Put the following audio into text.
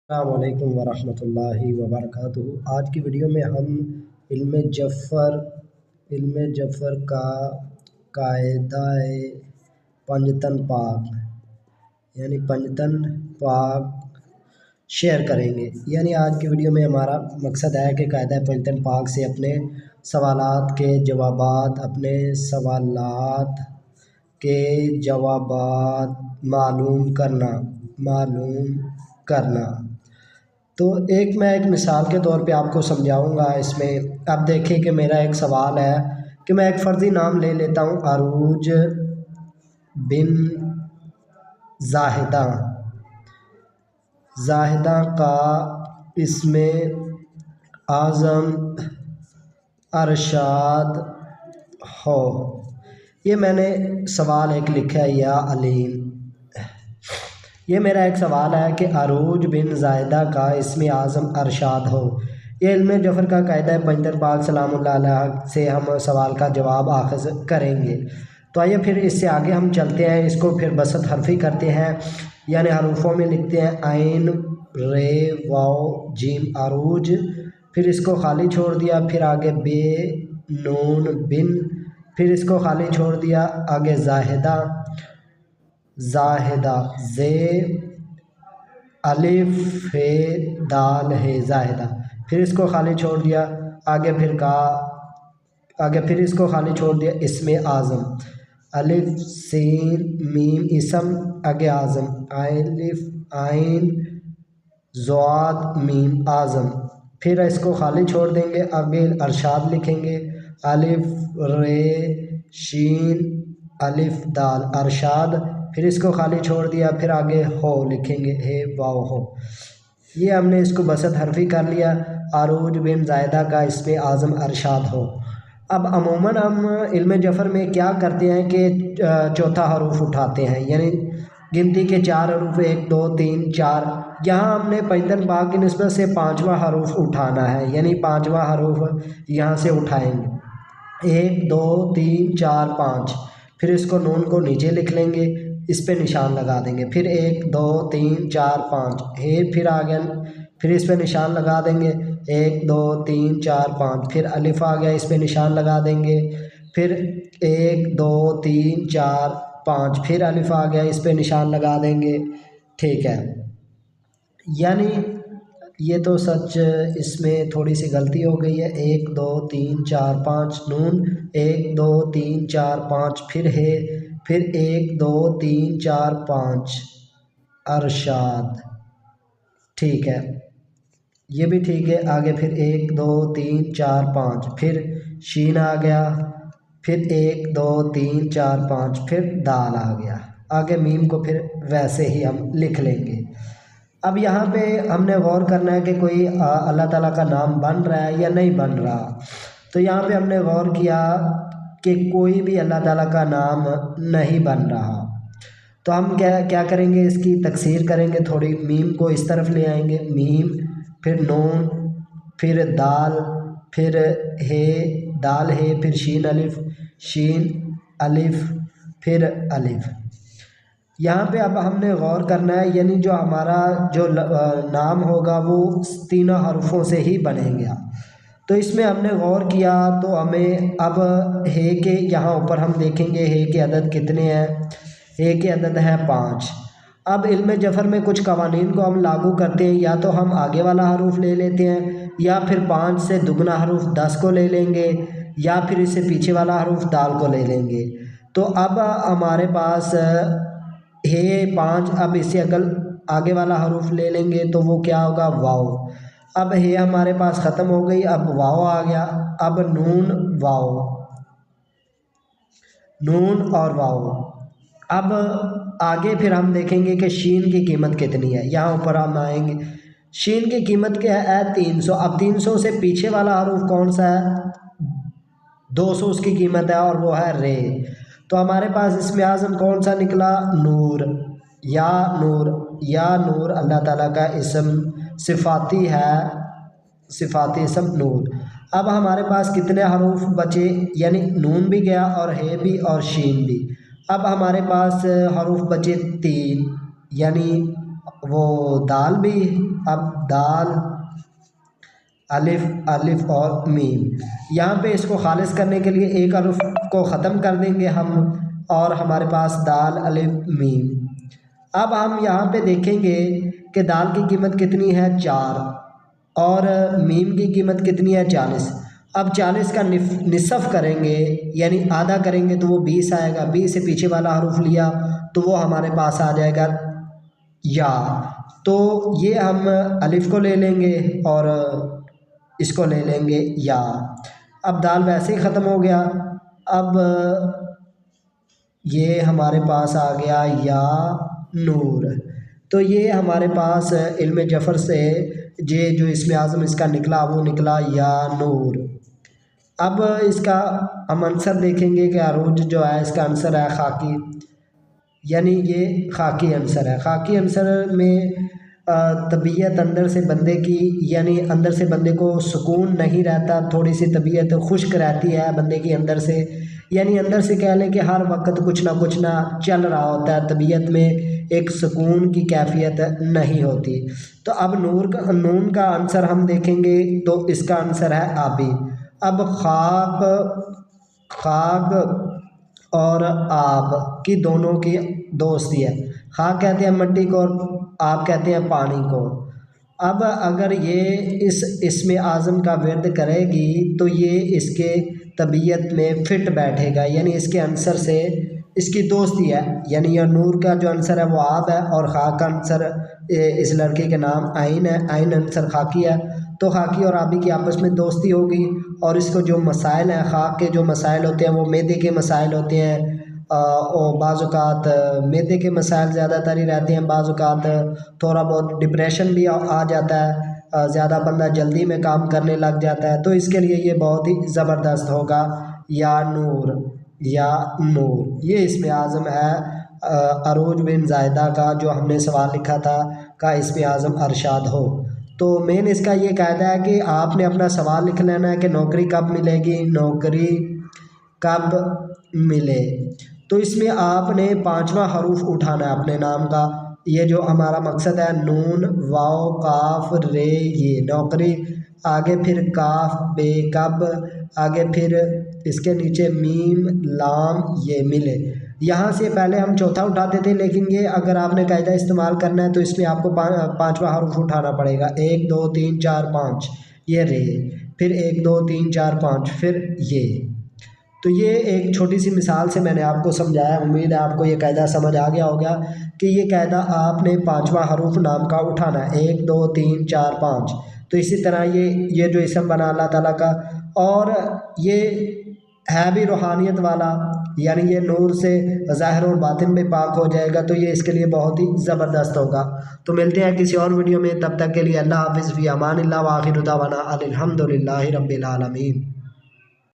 अस्सलामु अलैकुम वरहमतुल्लाहि वबरकातुहू। आज की वीडियो में हम इल्म जफ़र का कायदाए पंजतन पाक यानी पंजतन पाक शेयर करेंगे। यानी आज की वीडियो में हमारा मकसद है कि कायदा पंजतन पाक से अपने सवालात के जवाबात मालूम करना। तो मैं एक मिसाल के तौर पे आपको समझाऊंगा। इसमें अब देखिए कि मेरा एक सवाल है कि मैं एक फ़र्ज़ी नाम ले लेता हूँ अरूज बिन ज़ाहिदा का इसमें आज़म अरशाद हो। ये मैंने सवाल एक लिखा है या अलीम। ये मेरा एक सवाल है कि अरूज बिन ज़ाहिदा का इसमें आज़म अरशाद हो। ये इल्म जफ़र का कायदा है पंजतन पाक सलामुल्लाह अलैह से हम सवाल का जवाब आख़िज़ करेंगे। तो आइए फिर इससे आगे हम चलते हैं। इसको फिर बसत हरफ़ी करते हैं, यानी हरूफों में लिखते हैं आइन रे वाव जीम अरूज। फिर इसको खाली छोड़ दिया, फिर आगे बे नून बिन, फिर इसको खाली छोड़ दिया, आगे ज़ाहिदा जे अलिफ फे दाल है ज़ाहिदा। फिर इसको खाली छोड़ दिया, आगे फिर इसको खाली छोड़ दिया इसमें आज़म अलिफ सीन मीम इसम, आगे आज़म अलिफ आइन ज़ाद मीम आज़म। फिर इसको खाली छोड़ देंगे, आगे अरशाद लिखेंगे अलिफ रे शीन अलिफ दाल अरशाद। फिर इसको खाली छोड़ दिया, फिर आगे हो लिखेंगे हे वाव हो। ये हमने इसको बसत हरफ़ी कर लिया। अरूज बिन ज़ाहिदा का इसमें आज़म अरशाद हो। अब अमूमन हम इल्म जफ़र में क्या करते हैं कि चौथा हरूफ उठाते हैं, यानी गिनती के 4 हरूफ 1 2 3 4। यहाँ हमने पंजतन पाक की निस्बत से 5वां हरूफ उठाना है, यानी 5वां हरूफ यहाँ से उठाएंगे 1 2 3 4 5। फिर इसको नून को नीचे लिख लेंगे, इस पे निशान लगा देंगे। फिर 1 2 3 4 5 हे फिर आ गया, फिर इस पे निशान लगा देंगे 1 2 3 4 5। फिर अलिफ आ गया, इस पे निशान लगा देंगे। फिर 1 2 3 4 5, फिर अलिफ आ गया, इस पे निशान लगा देंगे। ठीक है, यानी ये तो सच इसमें थोड़ी सी गलती हो गई है। 1 2 3 4 5 नून, 1 2 3 4 5 फिर है, फिर 1 2 3 4 5 अरशाद। ठीक है, ये भी ठीक है। आगे फिर 1 2 3 4 5, फिर शीन आ गया, फिर 1 2 3 4 5, फिर दाल आ गया। आगे मीम को फिर वैसे ही हम लिख लेंगे। अब यहाँ पे हमने गौर करना है कि कोई अल्लाह ताला का नाम बन रहा है या नहीं बन रहा। तो यहाँ पे हमने गौर किया कि कोई भी अल्लाह ताला का नाम नहीं बन रहा। तो हम क्या करेंगे, इसकी तकसीर करेंगे थोड़ी। मीम को इस तरफ ले आएंगे, मीम, फिर नून, फिर दाल, फिर हे दाल है, फिर शीन अलिफ, फिर अलिफ। यहाँ पे अब हमने गौर करना है, यानी जो हमारा नाम होगा वो तीनों हरफों से ही बनेगा। तो इसमें हमने गौर किया तो हमें अब हे के यहाँ ऊपर हम देखेंगे हे के अदद कितने हैं। हे के अदद है 5। अब इल्म जफ़र में कुछ कवानीन को हम लागू करते हैं, या तो हम आगे वाला हरूफ ले लेते हैं, या फिर 5 से दुगना हरूफ 10 को ले लेंगे, या फिर इससे पीछे वाला हरूफ दाल को ले लेंगे। तो अब हमारे पास हे 5, अब इससे अगर आगे वाला हरूफ ले लेंगे तो वो क्या होगा, वाव। अब हे हमारे पास ख़त्म हो गई, अब वाव आ गया। अब नून वाव, नून और वाव। अब आगे फिर हम देखेंगे कि शीन की कीमत कितनी है। यहाँ ऊपर हम आएंगे, शीन की कीमत क्या है 300। अब 300 से पीछे वाला हरूफ कौन सा है, 200 उसकी कीमत है, और वो है रे। तो हमारे पास इसमें आज़म कौन सा निकला, नूर। या नूर अल्लाह ताला का इसम सिफाती है, सिफाती इसम नूर। अब हमारे पास कितने हरूफ बचे, यानी नून भी गया और हे भी और शीन भी। अब हमारे पास हरूफ बचे 3, यानी वो दाल भी अब दाल अलिफ अलिफ और मीम। यहाँ पे इसको खालिस करने के लिए एक हर्फ को ख़त्म कर देंगे हम और हमारे पास दाल अलिफ मीम। अब हम यहाँ पे देखेंगे कि दाल की कीमत कितनी है 4 और मीम की कीमत कितनी है 40। अब 40 का निसफ करेंगे यानी आधा करेंगे तो वो 20 आएगा। 20 से पीछे वाला हरूफ लिया तो वो हमारे पास आ जाएगा या। तो ये हम अलिफ को ले लेंगे और इसको ले लेंगे या। अब दाल वैसे ही ख़त्म हो गया। अब ये हमारे पास आ गया या नूर। तो ये हमारे पास इल्म जफ़र से ये जो इसमें आज़म इसका निकला वो निकला या नूर। अब इसका हम आंसर देखेंगे कि अरूज जो है इसका आंसर है खाकी, यानी ये खाकी आंसर है। खाकी आंसर में तबीयत अंदर से बंदे की, यानी अंदर से बंदे को सुकून नहीं रहता, थोड़ी सी तबीयत खुश्क रहती है बंदे की अंदर से, यानी अंदर से कह लें कि हर वक्त कुछ ना चल रहा होता है, तबीयत में एक सुकून की कैफियत नहीं होती। तो अब नून का आंसर हम देखेंगे तो इसका आंसर है आबी। अब खाक और आब की दोनों की दोस्ती है। खाक कहते हैं मिट्टी को और आब कहते हैं पानी को। अब अगर ये इसमें आज़म का विर्द करेगी तो ये इसके तबीयत में फिट बैठेगा, यानी इसके आंसर से इसकी दोस्ती है। यानी यह नूर का जो आंसर है वो आब है और खाक का आंसर इस लड़के के नाम आइन है, आइन आंसर खाकी है। तो खाकी और आबी की आपस में दोस्ती होगी और इसको जो मसाइल हैं, खाक के जो मसाइल होते हैं वो मैदे के मसाइल होते हैं और बाज़-औक़ात मैदे के मसाइल ज़्यादातर ही रहते हैं। बाज़-औक़ात थोड़ा बहुत डिप्रेशन भी आ जाता है, ज़्यादा बंदा जल्दी में काम करने लग जाता है। तो इसके लिए ये बहुत ही ज़बरदस्त होगा या नूर, या नूर। ये इसमें आज़म है अरूज बिन ज़ायदा का जो हमने सवाल लिखा था का इसमें आज़म अरशाद हो। तो मेन इसका ये कायदा है कि आपने अपना सवाल लिख लेना है कि नौकरी कब मिलेगी, नौकरी कब मिले। तो इसमें आपने 5वां हरूफ उठाना है अपने नाम का। ये जो हमारा मकसद है, नून वाव काफ रे ये नौकरी, आगे फिर काफ बे कब, आगे फिर इसके नीचे मीम लाम ये मिले। यहाँ से पहले हम चौथा उठाते थे, लेकिन ये अगर आपने कायदा इस्तेमाल करना है तो इसमें आपको 5वां हरूफ उठाना पड़ेगा। 1 2 3 4 5 ये रे, फिर 1 2 3 4 5 फिर ये। तो ये एक छोटी सी मिसाल से मैंने आपको समझाया। उम्मीद है आपको ये कायदा समझ आ गया होगा कि ये कायदा आपने 5वां हरूफ नाम का उठाना है। 1 2 3 4 5। तो इसी तरह ये जो इसम बना अल्लाह ताला का, और ये है भी रूहानियत वाला, यानी ये नूर से ज़ाहिर और बातिन में पाक हो जाएगा। तो ये इसके लिए बहुत ही ज़बरदस्त होगा। तो मिलते हैं किसी और वीडियो में, तब तक के लिए अल्लाह हाफ़िज़ फ़ी अमानिल्लाह व आखिरु दावाना अनिल हम्दुलिल्लाहि रब्बिल आलमीन।